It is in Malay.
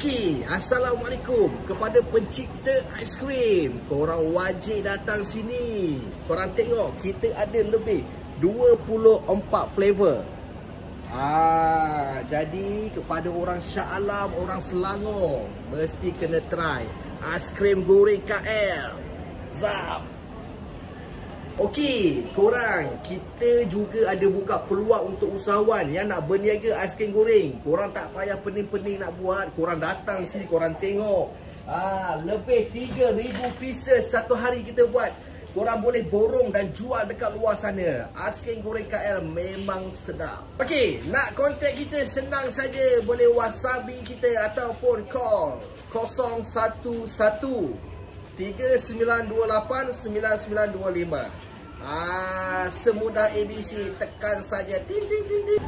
Okey, Assalamualaikum kepada pencipta aiskrim. Korang wajib datang sini. Korang tengok, kita ada lebih 24 flavor. Jadi kepada orang Shah Alam, orang Selangor, mesti kena try aiskrim goreng KL. Zap. Okey, korang, kita juga ada buka peluang untuk usahawan yang nak berniaga aiskrim goreng. Korang tak payah pening-pening nak buat. Korang datang sini, korang tengok. Lebih 3,000 pieces satu hari kita buat. Korang boleh borong dan jual dekat luar sana. Aiskrim goreng KL memang sedap. Okey, nak kontak kita senang saja. Boleh WhatsApp kita ataupun call 011 3928 9925. Semudah ABC, tekan saja ting ting ting ting.